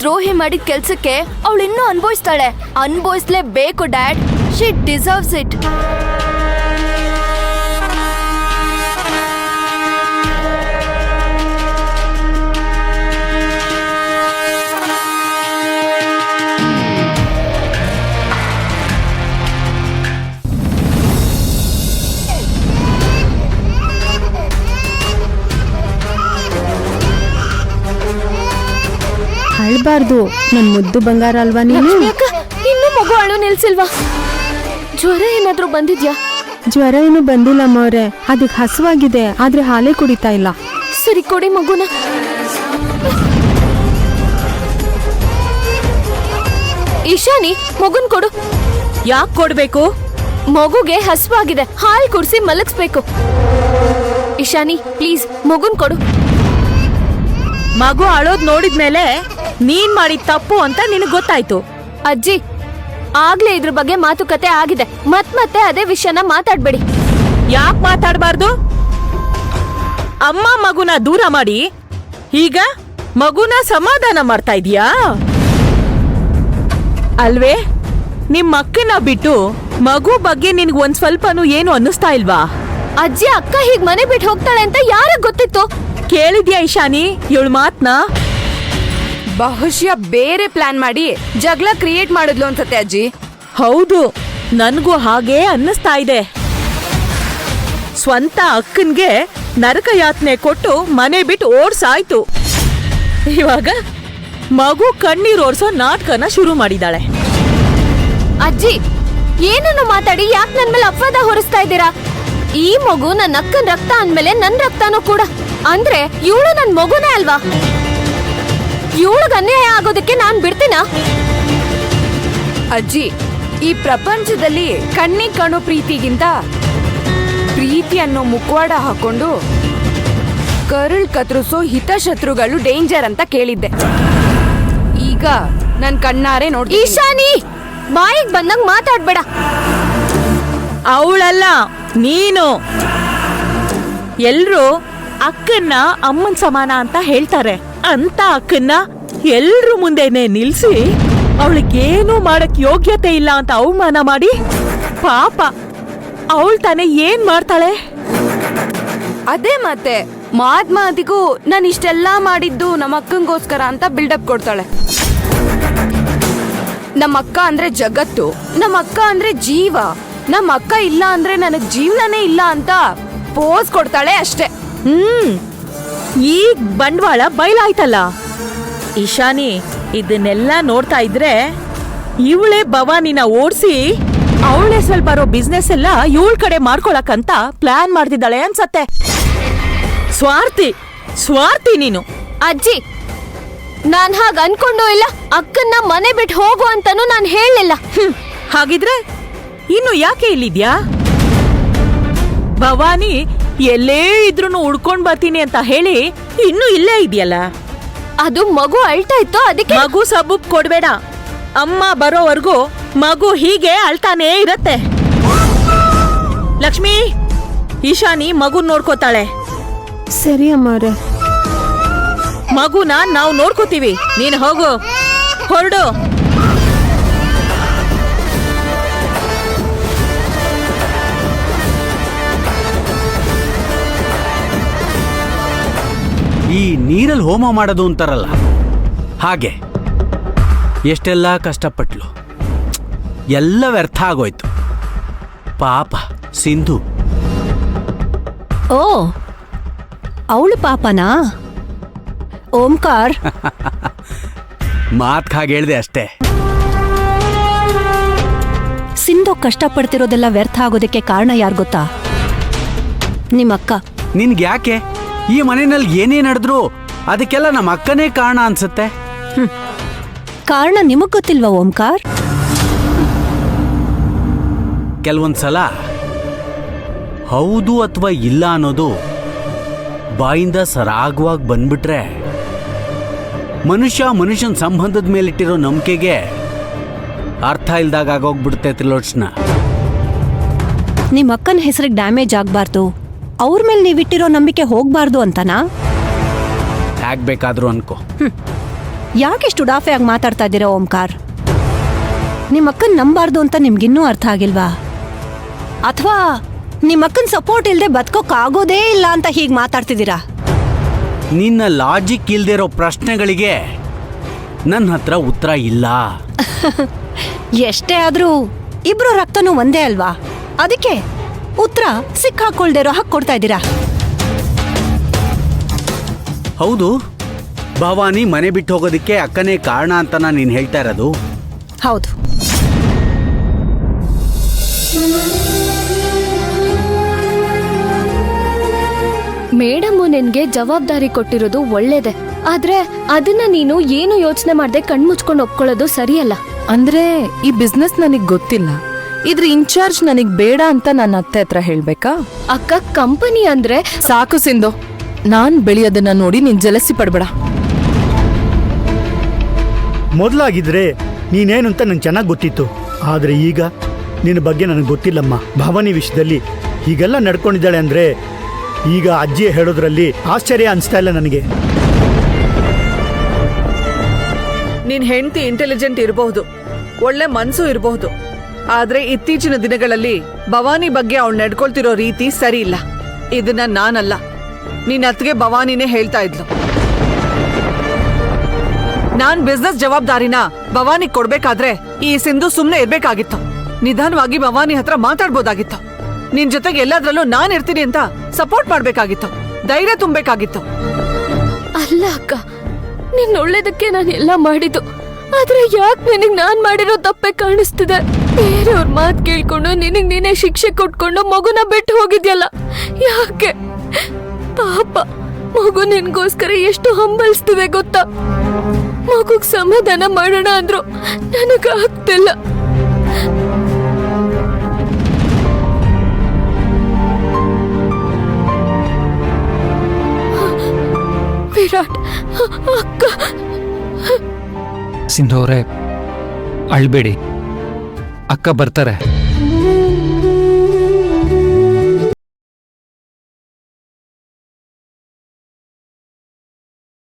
ದ್ರೋಹಿ ಮಾಡಿದ ಕೆಲ್ಸಕ್ಕೆ ಅವಳು ಇನ್ನೂ ಅನ್ಭವಿಸ್ತಾಳೆ. ಅನ್ಭವಿಸ್ಲೇಬೇಕು ಡ್ಯಾಡ್. She deserves it. ಅಳ್ಬಾರ್ದು, ನನ್ ಮುದ್ದು ಬಂಗಾರ ಅಲ್ವಾ ನೀನು. ಇನ್ನು ಮಗು ಅಳು ನಿಲ್ಸಿಲ್ವಾ? ಜ್ವರ ಏನಾದ್ರೂ ಬಂದಿದ್ಯಾ? ಜ್ವರ ಏನು ಬಂದಿಲ್ಲ ಅಮ್ಮವ್ರೆ, ಅದಕ್ಕೆ ಹಸುವಾಗಿದೆ, ಆದ್ರೆ ಹಾಲೇ ಕುಡಿತಾ ಇಲ್ಲ. ಸರಿ ಕೊಡಿ ಮಗುನ. ಇಶಾನಿ, ಮಗುನ್ ಕೊಡು. ಯಾಕೆ ಕೊಡ್ಬೇಕು? ಮಗುಗೆ ಹಸುವಾಗಿದೆ, ಹಾಲು ಕುಡಿಸಿ ಮಲಗಿಸ್ಬೇಕು. ಇಶಾನಿ ಪ್ಲೀಸ್ ಮಗುನ್ ಕೊಡು. ಮಗು ಅಳೋದ್ ನೋಡಿದ್ಮೇಲೆ ನೀನ್ ಮಾಡಿದ ತಪ್ಪು ಅಂತ ನಿನಗ್ ಗೊತ್ತಾಯ್ತು. ಅಜ್ಜಿ, ಆಗ್ಲೇ ಇದ್ರ ಬಗ್ಗೆ ಮಾತುಕತೆ ಆಗಿದೆ. ಮತ್ತೆ ಅದೇ ವಿಷಯನ ಮಾತಾಡ್ಬೇಡಿ. ಯಾಕೆ ಮಾತಾಡಬಾರ್ದು? ಅಮ್ಮ ಮಗುನ ದೂರ ಮಾಡಿ ಈಗ ಮಗುನ ಸಮಾಧಾನ ಮಾಡ್ತಾ ಇದೀಯಾ ಅಲ್ವೇ? ನಿಮ್ ಅಕ್ಕನ ಬಿಟ್ಟು ಮಗು ಬಗ್ಗೆ ನಿನ್ಗೆ ಒಂದ್ ಸ್ವಲ್ಪನೂ ಏನು ಅನ್ನಿಸ್ತಾ ಇಲ್ವಾ? ಅಜ್ಜಿ, ಅಕ್ಕ ಹೀಗ್ ಮನೆ ಬಿಟ್ಟು ಹೋಗ್ತಾಳೆ ಅಂತ ಯಾರಿಗ್ ಗೊತ್ತಿತ್ತು? ಕೇಳಿದ್ಯಾ ಇಶಾನಿ ಇವಳು ಮಾತ್ನ? ಬಹುಶಃ ಬೇರೆ ಪ್ಲಾನ್ ಮಾಡಿ ಜಗಳ ಕ್ರಿಯೇಟ್ ಮಾಡಿದ್ಲು ಅನ್ಸತ್ತೆ ಅಜ್ಜಿ. ಹೌದು, ನನ್ಗೂ ಹಾಗೇ ಅನ್ನಿಸ್ತಾ ಇದೆ. ಸ್ವಂತ ಅಕ್ಕನ್ಗೆ ನರಕ ಯಾತನೆ ಕೊಟ್ಟು ಮನೆ ಬಿಟ್ಟು ಓಡ್ಸಾಯ್ತು. ಇವಾಗ ಮಗು ಕಣ್ಣೀರ್ ಓಡ್ಸೋ ನಾಟಕನ ಶುರು ಮಾಡಿದಾಳೆ. ಅಜ್ಜಿ, ಏನನ್ನು ಮಾತಾಡಿ ಯಾಕೆ ನನ್ ಮೇಲೆ ಅಪವಾದ ಹೊರಿಸ್ತಾ ಇದ್ದೀರಾ? ಈ ಮಗು ನನ್ನ ಅಕ್ಕನ ರಕ್ತ ಅಂದ್ಮೇಲೆ ನನ್ ರಕ್ತನೂ ಕೂಡ. ಅಂದ್ರೆ ಇವಳು ನನ್ ಮಗುನೇ ಅಲ್ವಾ? ಇವಳಿಗೆ ಅನ್ಯಾಯ ಆಗೋದಕ್ಕೆ ನಾನ್ ಬಿಡ್ತೀನಾ? ಅಜ್ಜಿ, ಈ ಪ್ರಪಂಚದಲ್ಲಿ ಕಣ್ಣಿಗೆ ಕಾಣೋ ಪ್ರೀತಿಗಿಂತ ಪ್ರೀತಿ ಅನ್ನೋ ಮುಖವಾಡ ಹಾಕೊಂಡು ಕರುಳ್ ಕತ್ರಿಸೋ ಹಿತಶತ್ರುಗಳು ಡೇಂಜರ್ ಅಂತ ಕೇಳಿದ್ದೆ. ಈಗ ನನ್ ಕಣ್ಣಾರೆ ನೋಡಿ. ಈಶಾನಿ, ಬಾಯಿಗೆ ಬಂದಂಗ್ ಮಾತಾಡ್ಬೇಡ. ಅವಳಲ್ಲ ನೀನು. ಎಲ್ರು ಅಕ್ಕನ್ನ ಅಮ್ಮನ್ ಸಮಾನ ಅಂತ ಹೇಳ್ತಾರೆ. ಅಂತ ಅಕ್ಕನ್ನ ಎಲ್ರು ಮುಂದೆನೆ ನಿಲ್ಸಿ ಅವಳಿಗೇನು ಮಾಡಕ್ ಯೋಗ್ಯತೆ ಇಲ್ಲ ಅಂತ ಅವಮಾನ ಮಾಡಿ ಪಾಪ ಅವಳು ತಾನೇ ಏನ್ ಮಾಡ್ತಾಳೆ? ಅದೇ ಮತ್ತೆ ಮಾತಿಗೂ ನಾನು ಇಷ್ಟೆಲ್ಲಾ ಮಾಡಿದ್ದು ನಮ್ಮ ಅಕ್ಕಂಗೋಸ್ಕರ ಅಂತ ಬಿಲ್ಡಪ್ ಕೊಡ್ತಾಳೆ. ನಮ್ಮ ಅಕ್ಕ ಅಂದ್ರೆ ಜಗತ್ತು, ನಮ್ಮ ಅಕ್ಕ ಅಂದ್ರೆ ಜೀವ, ನಮ್ಮ ಅಕ್ಕ ಇಲ್ಲ ಅಂದ್ರೆ ನನಗ್ ಜೀವನನೇ ಇಲ್ಲ ಅಂತ ಪೋಸ್ ಕೊಡ್ತಾಳೆ ಅಷ್ಟೇ. ಈಗ ಬಂಡವಾಳ ಬಯಲಾಯ್ತಲ್ಲ. ಇಶಾನಿ, ಇದನ್ನೆಲ್ಲ ನೋಡ್ತಾ ಇದ್ರೆ ಇವಳೇ ಭವಾನಿನ ಓಡಿಸಿ ಅವಳೇ ಸ್ವಲ್ಪ ಬರೋ ಬಿಸ್ನೆಸ್ ಎಲ್ಲ ಇವಳ ಕಡೆ ಮಾಡ್ಕೊಳಕಂತ ಪ್ಲಾನ್ ಮಾಡ್ತಿದ್ದಾಳೆ ಅನ್ಸತ್ತೆ. ಸ್ವಾರ್ಥಿ ನೀನು. ಅಜ್ಜಿ, ನಾನ್ ಹಾಗ ಅನ್ಕೊಂಡು ಇಲ್ಲ. ಅಕ್ಕನ್ನ ಮನೆ ಬಿಟ್ಟು ಹೋಗು ಅಂತಾನು ನಾನ್ ಹೇಳಲಿಲ್ಲ. ಹಾಗಿದ್ರೆ ಇನ್ನು ಯಾಕೆ ಇಲ್ಲಿದ್ಯಾ? ಭವಾನಿ ಎಲ್ಲೇ ಇದ್ರೂ ಉಡ್ಕೊಂಡ್ ಬರ್ತೀನಿ ಅಂತ ಹೇಳಿ ಇನ್ನು ಇಲ್ಲೇ ಇದೆಯಲ್ಲ. ಅದು ಮಗು ಅಳ್ತಾ ಇತ್ತು, ಅದಕ್ಕೆ. ಮಗು ಸಬ್ಬು ಕೊಡ್ಬೇಡ. ಅಮ್ಮ ಬರೋವರೆಗೂ ಮಗು ಹೀಗೆ ಅಳ್ತಾನೇ ಇರತ್ತೆ. ಲಕ್ಷ್ಮಿ, ಈಶಾನಿ ಮಗು ನೋಡ್ಕೋತಾಳೆ. ಸರಿ ಅಮ್ಮವ್ರೆ. ಮಗುನ ನಾವು ನೋಡ್ಕೋತೀವಿ, ನೀನ್ ಹೋಗು, ಹೊರಡು. ಈ ನೀರಲ್ಲಿ ಹೋಮ ಮಾಡೋದು ಅಂತಾರಲ್ಲ, ಹಾಗೆ ಎಷ್ಟೆಲ್ಲ ಕಷ್ಟಪಟ್ಲು, ಎಲ್ಲ ವ್ಯರ್ಥ ಆಗೋಯ್ತು. ಪಾಪ ಸಿಂಧು. ಓ, ಅವಳು ಪಾಪನಾ? ಓಂಕಾರ್, ಮಾತ್ ಹಾಗೆ ಹೇಳ್ದೆ ಅಷ್ಟೇ. ಸಿಂಧು ಕಷ್ಟಪಡ್ತಿರೋದೆಲ್ಲ ವ್ಯರ್ಥ ಆಗೋದಕ್ಕೆ ಕಾರಣ ಯಾರು ಗೊತ್ತಾ? ನಿಮ್ಮಕ್ಕ. ನಿನ್ಗೆ ಯಾಕೆ ಈ ಮನೆಯಲ್ಲಿ ಏನೇ ನಡೆದ್ರು ಅದಕ್ಕೆಲ್ಲ ನಮ್ಮ ಅಕ್ಕನೇ ಕಾರಣ ಅನ್ಸುತ್ತೆ? ಕಾರಣ ನಿಮಗ್ ಗೊತ್ತಿಲ್ವಾ ಓಂಕಾರ್? ಕೆಲವೊಂದ್ಸಲ ಹೌದು ಅಥವಾ ಇಲ್ಲ ಅನ್ನೋದು ಬಾಯಿಂದ ಸರಾಗವಾಗಿ ಬಂದ್ಬಿಟ್ರೆ ಮನುಷ್ಯನ ಸಂಬಂಧದ ಮೇಲಿಟ್ಟಿರೋ ನಂಬಿಕೆಗೆ ಅರ್ಥ ಇಲ್ದಾಗ ಆಗೋಗ್ಬಿಡುತ್ತೆ. ತ್ರಿಲೋಚನ, ನಿಮ್ಮ ಅಕ್ಕನ ಹೆಸರಿಗೆ ಡ್ಯಾಮೇಜ್ ಆಗ್ಬಾರ್ದು, ಅವ್ರ ಮೇಲೆ ನೀವಿಟ್ಟಿರೋ ನಂಬಿಕೆ ಹೋಗ್ಬಾರ್ದು ಅಂತನಾ? ಆಗ್ಬೇಕಾದ್ರೂ ಅನ್ಕೋ. ಯಾಕೆಷ್ಟು ಉಡಾಫೆಯಾಗಿ ಮಾತಾಡ್ತಾ ಇದ್ದೀರಾ ಓಂಕಾರ್? ನಿಮ್ಮಕ್ಕನ್ ನಂಬಾರ್ದು ಅಂತ ನಿಮ್ಗಿನ್ನೂ ಅರ್ಥ ಆಗಿಲ್ವಾ? ಅಥವಾ ನಿಮ್ಮಕ್ಕನ್ ಸಪೋರ್ಟ್ ಇಲ್ದೆ ಬದುಕೋಕ್ಕಾಗೋದೇ ಇಲ್ಲ ಅಂತ ಹೀಗೆ ಮಾತಾಡ್ತಿದ್ದೀರಾ? ನಿನ್ನ ಲಾಜಿಕ್ ಇಲ್ದಿರೋ ಪ್ರಶ್ನೆಗಳಿಗೆ ನನ್ನ ಹತ್ರ ಉತ್ತರ ಇಲ್ಲ. ಎಷ್ಟೇ ಆದ್ರೂ ಇಬ್ರು ರಕ್ತನೂ ಒಂದೇ ಅಲ್ವಾ? ಅದಕ್ಕೆ ಉತ್ತರ ಸಿಕ್ಕಾಕೊಳ್ದಿರೋ ಹಾಗೆ ಕೊಡ್ತಾ ಇದ್ದೀರಾ. ಹೌದು, ಭವಾನಿ ಮನೆ ಬಿಟ್ಟು ಹೋಗೋದಕ್ಕೆ ಅಕ್ಕನೇ ಕಾರಣ ಅಂತ ನೀನು ಹೇಳ್ತಾ ಇರೋದು? ಹೌದು. ಮೇಡಮ್ಮು ನಿನ್ಗೆ ಜವಾಬ್ದಾರಿ ಕೊಟ್ಟಿರೋದು ಒಳ್ಳೇದೆ, ಆದ್ರೆ ಅದನ್ನ ನೀನು ಏನು ಯೋಚನೆ ಮಾಡ್ದೆ ಕಣ್ಮುಚ್ಕೊಂಡು ಒಪ್ಕೊಳ್ಳೋದು ಸರಿಯಲ್ಲ. ಅಂದ್ರೆ ಈ ಬಿಸ್ನೆಸ್ ನನಗ್ ಗೊತ್ತಿಲ್ಲ, ಇದ್ರ ಇನ್ಚಾರ್ಜ್ ನನಗ್ ಬೇಡ ಅಂತ ನನ್ನ ಅತ್ತೆ ಹತ್ರ ಹೇಳ್ಬೇಕಾ? ಅಕ್ಕ, ಕಂಪನಿ ಅಂದ್ರೆ ಸಾಕು ಸಿಂಧು, ನಾನ್ ಬೆಳೆಯೋದನ್ನ ನೋಡಿ ನೀನ್ ಜಲಸಿ ಪಡ್ಬೇಡ. ಮೊದಲಾಗಿದ್ರೆ ನೀನೇನು ಅಂತ ನಂಗೆ ಚೆನ್ನಾಗಿ ಗೊತ್ತಿತ್ತು, ಆದರೆ ಈಗ ನಿನ್ನ ಬಗ್ಗೆ ನನಗೆ ಗೊತ್ತಿಲ್ಲಮ್ಮ. ಭವಾನಿ ವಿಷಯದಲ್ಲಿ ಹೀಗೆಲ್ಲ ನಡ್ಕೊಂಡಿದ್ದಾಳೆ ಅಂದರೆ ಈಗ ಅಜ್ಜಿ ಹೇಳೋದ್ರಲ್ಲಿ ಆಶ್ಚರ್ಯ ಅನಿಸ್ತಾ ಇಲ್ಲ ನನಗೆ. ನಿನ್ ಹೆಂಡತಿ ಇಂಟೆಲಿಜೆಂಟ್ ಇರಬಹುದು, ಒಳ್ಳೆ ಮನ್ಸು ಇರಬಹುದು, ಆದ್ರೆ ಇತ್ತೀಚಿನ ದಿನಗಳಲ್ಲಿ ಭವಾನಿ ಬಗ್ಗೆ ಅವಳು ನಡ್ಕೊಳ್ತಿರೋ ರೀತಿ ಸರಿ ಇಲ್ಲ. ಇದನ್ನ ನಾನಲ್ಲ, ನಿನ್ನ ಅತ್ತಿಗೆ ಭವಾನಿನೇ ಹೇಳ್ತಾ ಇದ್ಲು. ನಾನ್ ಬಿಸ್ನೆಸ್ ಜವಾಬ್ದಾರಿನ ಭವಾನಿ ಕೊಡ್ಬೇಕಾದ್ರೆ ಈ ಸಿಂಧು ಸುಮ್ನೆ ಇರ್ಬೇಕಾಗಿತ್ತು. ನಿಧಾನವಾಗಿ ಭವಾನಿ ಹತ್ರ ಮಾತಾಡ್ಬೋದಾಗಿತ್ತು. ನಿನ್ ಜೊತೆಗೆ ಎಲ್ಲದ್ರಲ್ಲೂ ನಾನ್ ಇರ್ತೀನಿ ಅಂತ ಸಪೋರ್ಟ್ ಮಾಡ್ಬೇಕಾಗಿತ್ತು, ಧೈರ್ಯ ತುಂಬಬೇಕಾಗಿತ್ತು. ಅಲ್ಲ ಅಕ್ಕ, ನಿನ್ ಒಳ್ಳೇದಕ್ಕೆ ನಾನು ಎಲ್ಲ ಮಾಡಿದ್ದು, ಆದ್ರೆ ಯಾಕೆ ನಿನಗ್ ನಾನ್ ಮಾಡಿರೋ ತಪ್ಪೆ ಕಾಣಿಸ್ತಿದೆ? ಬೇರೆಯವ್ರ ಮಾತ್ ಕೇಳ್ಕೊಂಡು ನಿನಗ್ ನೀನೇ ಶಿಕ್ಷೆ ಕೊಟ್ಕೊಂಡು ಮಗುನ ಬಿಟ್ಟು ಹೋಗಿದ್ಯಲ್ಲ, ಯಾಕೆ? ಪಾಪ ಮಗು ನಿನ್ಗೋಸ್ಕರ ಎಷ್ಟು ಹಂಬಲಿಸ್ತಿದೆ ಗೊತ್ತಾ? ಮಗುಗ್ ಸಮಾಧಾನ ಮಾಡೋಣ ಅಂದ್ರು ನನಗ ಆಗ್ತಿಲ್ಲ. ವಿರಾಟ್, ಅಕ್ಕ. ಸಿಂಧು ಅವರೇ, ಅಳ್ಬೇಡಿ, ಅಕ್ಕ ಬರ್ತಾರೆ.